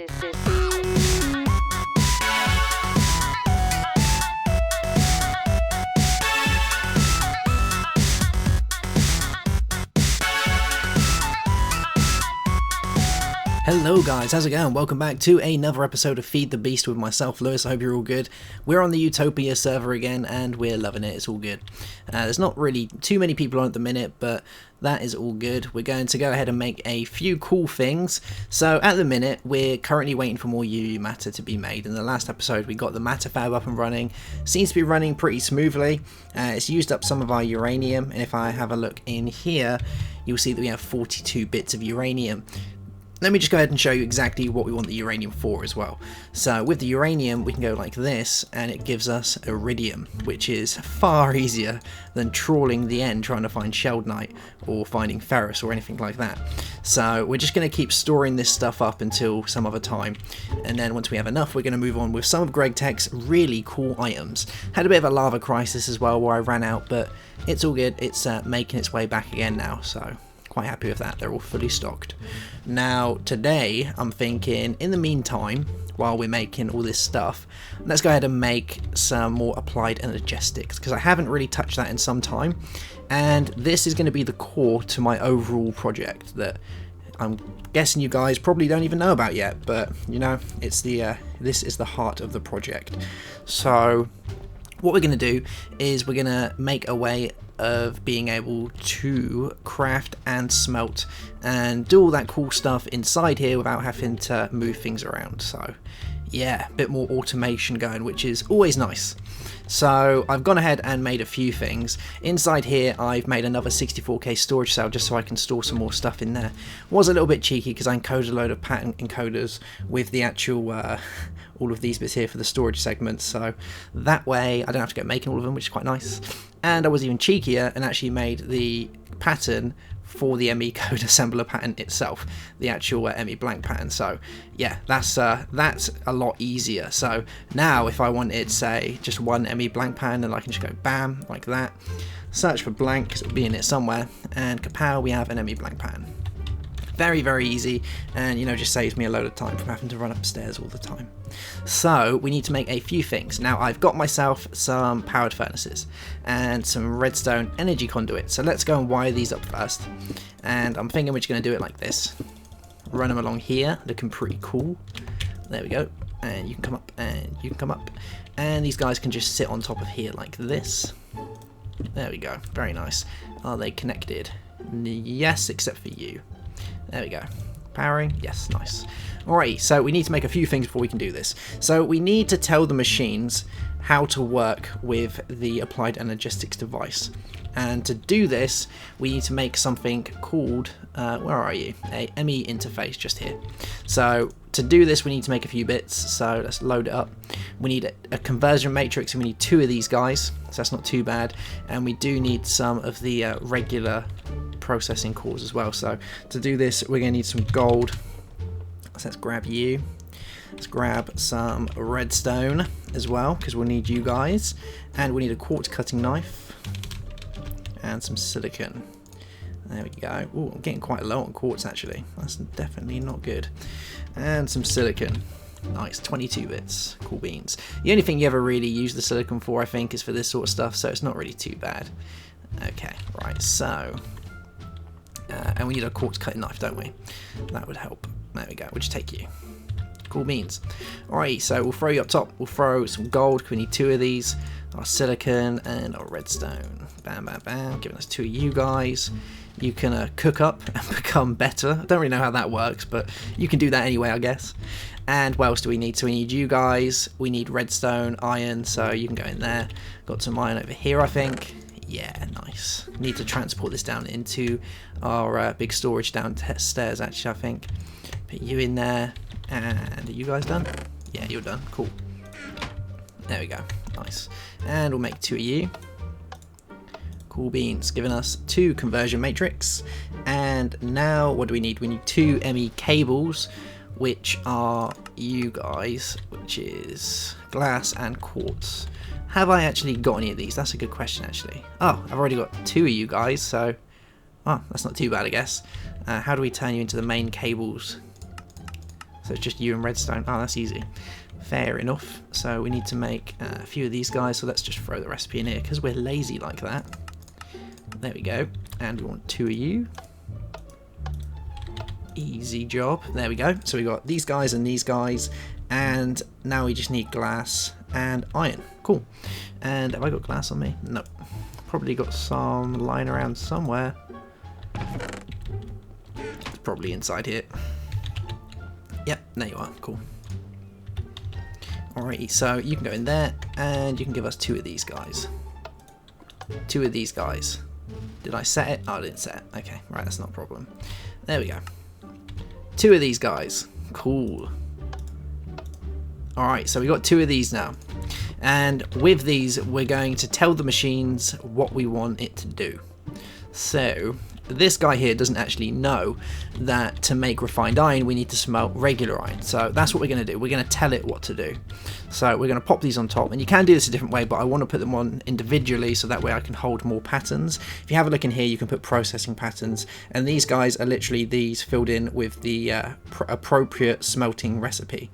Hello guys, how's it going? Welcome back to another episode of Feed the Beast with myself, Lewis. I hope you're all good. We're on the Utopia server again and we're loving it, it's all good. There's not really too many people on at the minute, but that is all good. We're going to go ahead and make a few cool things. So at the minute, we're currently waiting for more UU matter to be made. In the last episode, we got the matter fab up and running. Seems to be running pretty smoothly. It's used up some of our uranium, and if I have a look in here, you'll see that we have 42 bits of uranium. Let me just go ahead and show you exactly what we want the uranium for as well. So with the uranium, we can go like this, and it gives us iridium, which is far easier than trawling the end trying to find sheldonite or finding ferrous or anything like that. So we're just going to keep storing this stuff up until some other time, and then once we have enough, we're going to move on with some of Greg Tech's really cool items. Had a bit of a lava crisis as well where I ran out, but it's all good. It's making its way back again now, so quite happy with that. They're all fully stocked. Now today I'm thinking, in the meantime, while we're making all this stuff, let's go ahead and make some more applied Energistics, because I haven't really touched that in some time, and this is going to be the core to my overall project that I'm guessing you guys probably don't even know about yet, but you know, it's the this is the heart of the project. So what we're going to do is we're going to make a way of being able to craft and smelt and do all that cool stuff inside here without having to move things around. So yeah, a bit more automation going, which is always nice. So I've gone ahead and made a few things. Inside here I've made another 64k storage cell just so I can store some more stuff in there. Was a little bit cheeky because I encoded a load of pattern encoders with the actual all of these bits here for the storage segments, so that way I don't have to go making all of them, which is quite nice. And I was even cheekier and actually made the pattern for the ME code assembler pattern itself, the actual ME blank pattern. So yeah, that's a lot easier. So now if I wanted, say, just one ME blank pattern, and I can just go bam like that, search for blank because it'll be in it somewhere, and kapow, we have an ME blank pattern. Very, very easy, and you know, just saves me a load of time from having to run upstairs all the time. So we need to make a few things. Now I've got myself some powered furnaces and some redstone energy conduits, so let's go and wire these up first. And I'm thinking we're just going to do it like this. Run them along here, looking pretty cool. There we go, and you can come up and you can come up, and these guys can just sit on top of here like this. There we go, very nice. Are they connected? Yes, except for you. There we go. Powering? Yes, nice. Alright, so we need to make a few things before we can do this. So we need to tell the machines how to work with the applied Energistics device. And to do this, we need to make something called, where are you? A ME interface just here. So to do this, we need to make a few bits. So let's load it up. We need a conversion matrix, and we need 2 of these guys. So that's not too bad. And we do need some of the regular processing cores as well. So to do this, we're going to need some gold. So let's grab you. Let's grab some redstone as well, because we'll need you guys. And we need a quartz cutting knife. And some silicon. There we go. Oh, I'm getting quite low on quartz actually. That's definitely not good. And some silicon. Nice, 22 bits. Cool beans. The only thing you ever really use the silicon for, I think, is for this sort of stuff, so it's not really too bad. Okay, right, so and we need a quartz cutting knife, don't we? That would help. There we go, we'll just take you. Cool beans. Alright, so we'll throw you up top. We'll throw some gold, because we need 2 of these. Our silicon and our redstone. Bam, bam, bam. Giving us 2 of you guys. You can cook up and become better. I don't really know how that works, but you can do that anyway, I guess. And what else do we need? So we need you guys. We need redstone, iron, so you can go in there. Got some iron over here, I think. Yeah, nice. Need to transport this down into our big storage downstairs, actually, I think. Put you in there. And are you guys done? Yeah, you're done. Cool. There we go. Nice. And we'll make 2 of you. Cool beans. Giving us 2 conversion matrix. And now what do we need? We need 2 ME cables, which are you guys, which is glass and quartz. Have I actually got any of these? That's a good question, actually. Oh, I've already got 2 of you guys, so oh, that's not too bad, I guess. How do we turn you into the main cables? So it's just you and redstone. Oh, that's easy. Fair enough. So we need to make a few of these guys, so let's just throw the recipe in here because we're lazy like that. There we go. And we want 2 of you. Easy job. There we go. So we got these guys and these guys, and now we just need glass and iron. Cool. And have I got glass on me? No. Probably got some lying around somewhere. It's probably inside here. Yep, there you are. Cool. Alrighty, so you can go in there, and you can give us 2 of these guys. 2 of these guys. Did I set it? Oh, I didn't set it. Okay, right, that's not a problem. There we go. 2 of these guys. Cool. Alright, so we got 2 of these now. And with these, we're going to tell the machines what we want it to do. So this guy here doesn't actually know that to make refined iron we need to smelt regular iron, so that's what we're going to do. We're going to tell it what to do. So we're going to pop these on top, and you can do this a different way, but I want to put them on individually so that way I can hold more patterns. If you have a look in here, you can put processing patterns, and these guys are literally these filled in with the appropriate smelting recipe.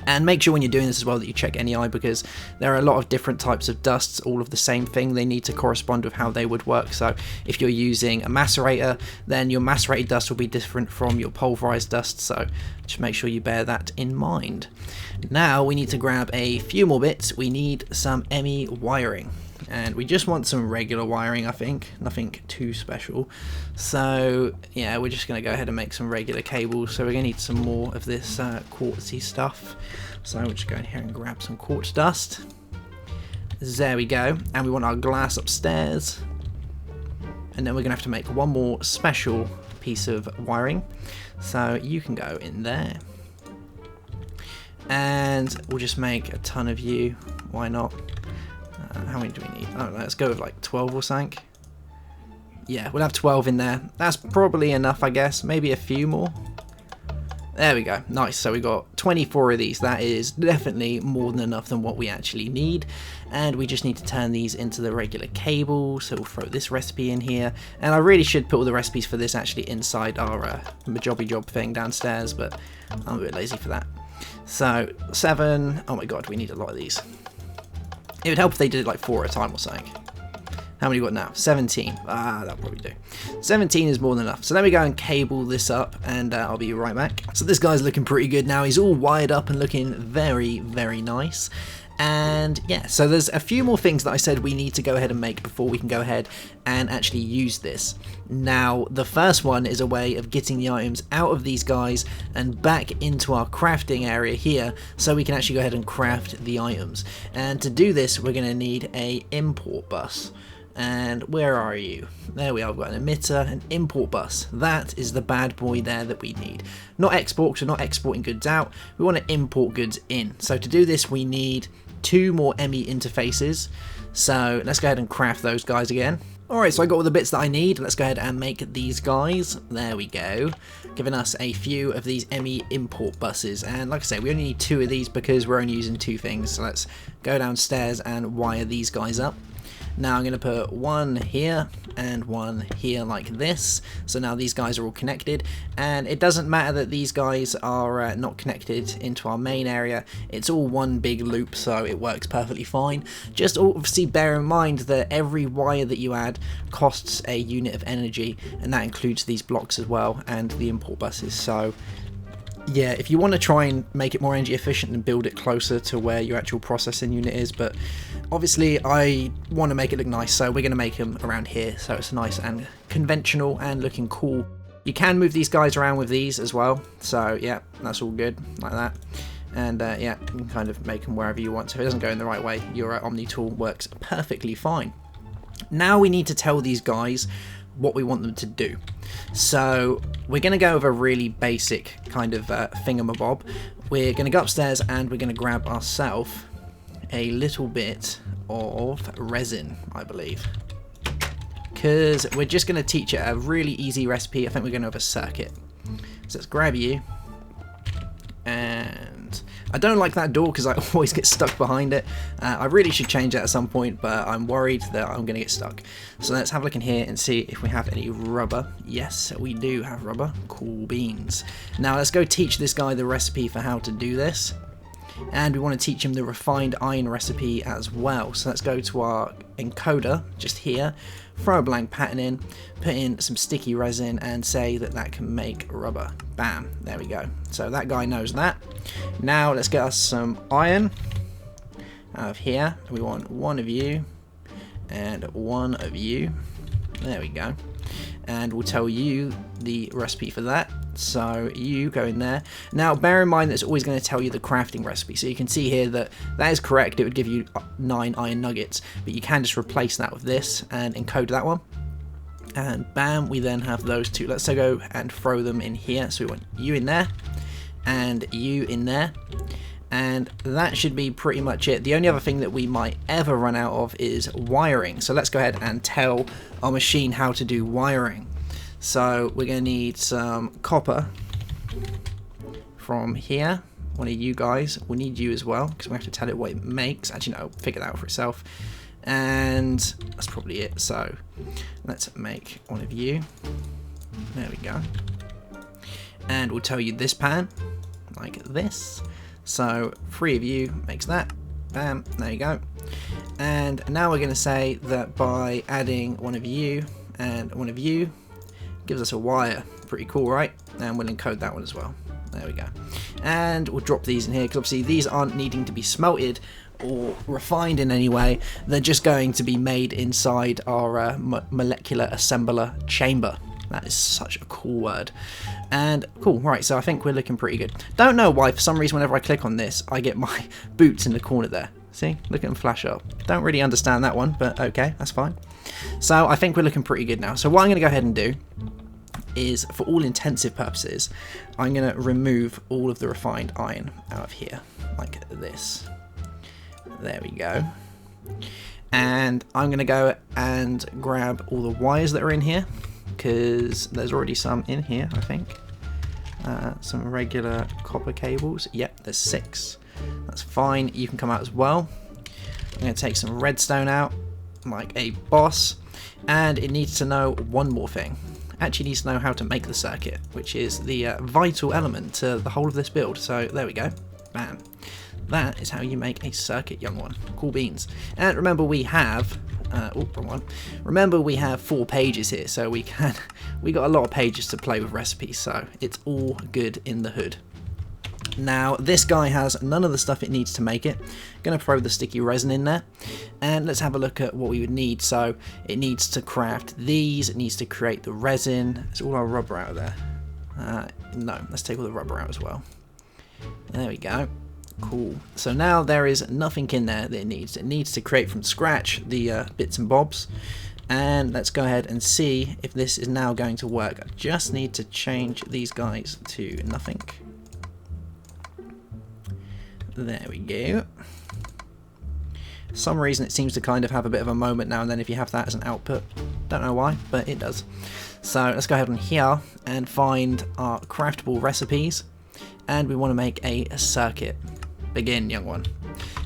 And make sure when you're doing this as well that you check NEI, because there are a lot of different types of dusts, all of the same thing. They need to correspond with how they would work. So if you're using a macerator, then your macerated dust will be different from your pulverized dust. So just make sure you bear that in mind. Now we need to grab a few more bits. We need some ME wiring. And we just want some regular wiring, I think. Nothing too special. So yeah, we're just going to go ahead and make some regular cables. So we're going to need some more of this quartzy stuff. So we're just going here and grab some quartz dust. There we go. And we want our glass upstairs. And then we're going to have to make one more special piece of wiring. So you can go in there. And we'll just make a ton of you. Why not? How many do we need? I don't know, let's go with like 12 or something. Yeah, we'll have 12 in there. That's probably enough, I guess. Maybe a few more. There we go. Nice. So we got 24 of these. That is definitely more than enough than what we actually need. And we just need to turn these into the regular cable. So we'll throw this recipe in here. And I really should put all the recipes for this actually inside our Majobby Job thing downstairs, but I'm a bit lazy for that. So 7. Oh my god, we need a lot of these. It would help if they did it like 4 at a time or something. How many got now? 17. Ah, that'll probably do. 17 is more than enough. So let me go and cable this up, and I'll be right back. So this guy's looking pretty good now. He's all wired up and looking very, very nice. And yeah, so there's a few more things that I said we need to go ahead and make before we can go ahead and actually use this. Now, the first one is a way of getting the items out of these guys and back into our crafting area here, so we can actually go ahead and craft the items. And to do this, we're going to need a import bus. And where are you? There we are. I've got an emitter, an import bus. That is the bad boy there that we need. Not export, because we're not exporting goods out. We want to import goods in. So to do this, we need 2 more ME interfaces. So let's go ahead and craft those guys again. Alright, so I got all the bits that I need. Let's go ahead and make these guys. There we go. Giving us a few of these ME import buses. And like I say, we only need 2 of these because we're only using 2 things. So let's go downstairs and wire these guys up. Now I'm going to put 1 here and 1 here like this. So now these guys are all connected, and it doesn't matter that these guys are not connected into our main area. It's all one big loop, so it works perfectly fine. Just obviously bear in mind that every wire that you add costs a unit of energy, and that includes these blocks as well and the import buses. So yeah, if you want to try and make it more energy efficient and build it closer to where your actual processing unit is, but obviously I want to make it look nice, so we're going to make them around here so it's nice and conventional and looking cool. You can move these guys around with these as well, so yeah, that's all good like that. And yeah, you can kind of make them wherever you want. So if it doesn't go in the right way, your Omni tool works perfectly fine. Now we need to tell these guys what we want them to do. So we're going to go with a really basic kind of thingamabob. We're going to go upstairs and we're going to grab ourselves a little bit of resin, I believe, because we're just going to teach it a really easy recipe. I think we're going to have a circuit. So let's grab you, and I don't like that door because I always get stuck behind it. I really should change that at some point, but I'm worried that I'm going to get stuck. So let's have a look in here and see if we have any rubber. Yes, we do have rubber. Cool beans. Now let's go teach this guy the recipe for how to do this. And we want to teach him the refined iron recipe as well. So let's go to our encoder just here, throw a blank pattern in, put in some sticky resin and say that that can make rubber. Bam, there we go. So that guy knows that. Now let's get us some iron out of here. We want one of you and one of you. There we go. And we'll tell you the recipe for that. So you go in there. Now bear in mind that it's always going to tell you the crafting recipe. So you can see here that that is correct. It would give you 9 iron nuggets, but you can just replace that with this and encode that one. And bam, we then have those two. Let's go and throw them in here. So we want you in there and you in there. And that should be pretty much it. The only other thing that we might ever run out of is wiring. So let's go ahead and tell our machine how to do wiring. So we're going to need some copper from here. One of you guys, we'll need you as well because we have to tell it what it makes. Actually no, figure that out for itself. And that's probably it. So let's make one of you. There we go. And we'll tell you this pan like this. So 3 of you makes that. Bam, there you go. And now we're going to say that by adding one of you and one of you gives us a wire. Pretty cool, right? And we'll encode that one as well. There we go. And we'll drop these in here because obviously these aren't needing to be smelted or refined in any way. They're just going to be made inside our molecular assembler chamber. That is such a cool word. And cool, right, so I think we're looking pretty good. Don't know why, for some reason, whenever I click on this, I get my boots in the corner there. See? Look at them flash up. Don't really understand that one, but okay, that's fine. So I think we're looking pretty good now. So what I'm going to go ahead and do is, for all intensive purposes, I'm going to remove all of the refined iron out of here, like this. There we go. And I'm going to go and grab all the wires that are in here, because there's already some in here, I think. Some regular copper cables. Yep, there's 6. That's fine. You can come out as well. I'm going to take some redstone out, like a boss. And it needs to know one more thing. Actually needs to know how to make the circuit, which is the vital element to the whole of this build. So there we go. Bam. That is how you make a circuit, young one. Cool beans. And remember we have... oh, wrong one. Remember we have 4 pages here, so we got a lot of pages to play with recipes, so it's all good in the hood. Now this guy has none of the stuff it needs to make it. Gonna throw the sticky resin in there, and let's have a look at what we would need. So it needs to craft these, it needs to create the resin. Is all our rubber out of there? No, let's take all the rubber out as well. There we go. Cool. So now there is nothing in there that it needs. It needs to create from scratch the bits and bobs. And let's go ahead and see if this is now going to work. I just need to change these guys to nothing. There we go. For some reason it seems to kind of have a bit of a moment now and then if you have that as an output. Don't know why, but it does. So let's go ahead on here and find our craftable recipes. And we want to make a circuit. Begin, young one.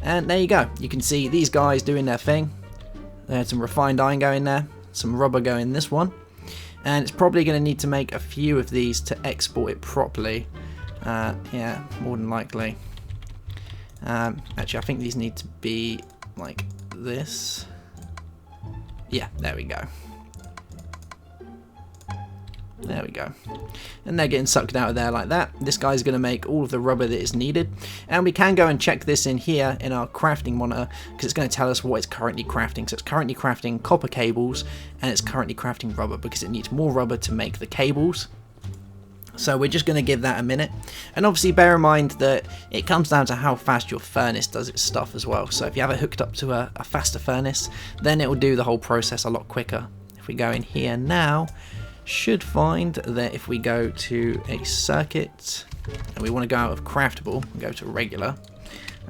And there you go. You can see these guys doing their thing. There's some refined iron going there. Some rubber going in this one. And it's probably going to need to make a few of these to export it properly. Yeah, more than likely. Actually, I think these need to be like this. Yeah, there we go. There we go. And they're getting sucked out of there like that. This guy's going to make all of the rubber that is needed. And we can go and check this in here in our crafting monitor, because it's going to tell us what it's currently crafting. So it's currently crafting copper cables, and it's currently crafting rubber, because it needs more rubber to make the cables. So we're just going to give that a minute. And obviously bear in mind that it comes down to how fast your furnace does its stuff as well. So if you have it hooked up to a faster furnace, then it will do the whole process a lot quicker. If we go in here now, should find that if we go to a circuit and we want to go out of craftable and go to regular,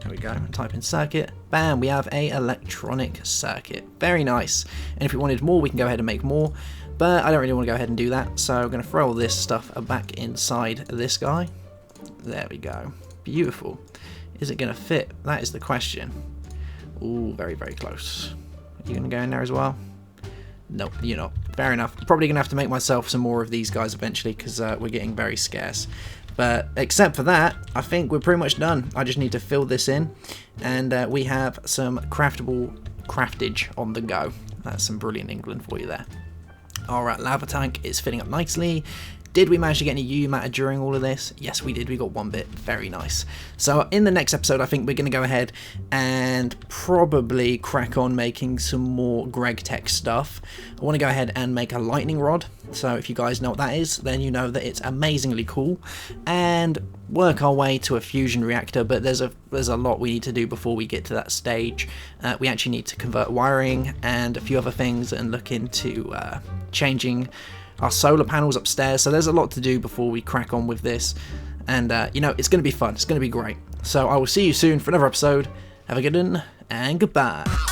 there we go, type in circuit, bam, we have a electronic circuit. Very nice. And if we wanted more, we can go ahead and make more, but I don't really want to go ahead and do that, so I'm going to throw all this stuff back inside this guy. There we go. Beautiful. Is it going to fit? That is the question. Ooh, very, very close. Are you going to go in there as well? Nope, you're not. Fair enough. Probably going to have to make myself some more of these guys eventually, because we're getting very scarce. But except for that, I think we're pretty much done. I just need to fill this in, and we have some craftable craftage on the go. That's some brilliant England for you there. Alright, lava tank is filling up nicely. Did we manage to get any UU matter during all of this? Yes, we did. We got one bit. Very nice. So in the next episode, I think we're going to go ahead and probably crack on making some more Greg Tech stuff. I want to go ahead and make a lightning rod. So if you guys know what that is, then you know that it's amazingly cool. And work our way to a fusion reactor, but there's a lot we need to do before we get to that stage. We actually need to convert wiring and a few other things and look into changing our solar panels upstairs. So there's a lot to do before we crack on with this, and you know, it's going to be fun. It's going to be great. So I will see you soon for another episode. Have a good one, and goodbye.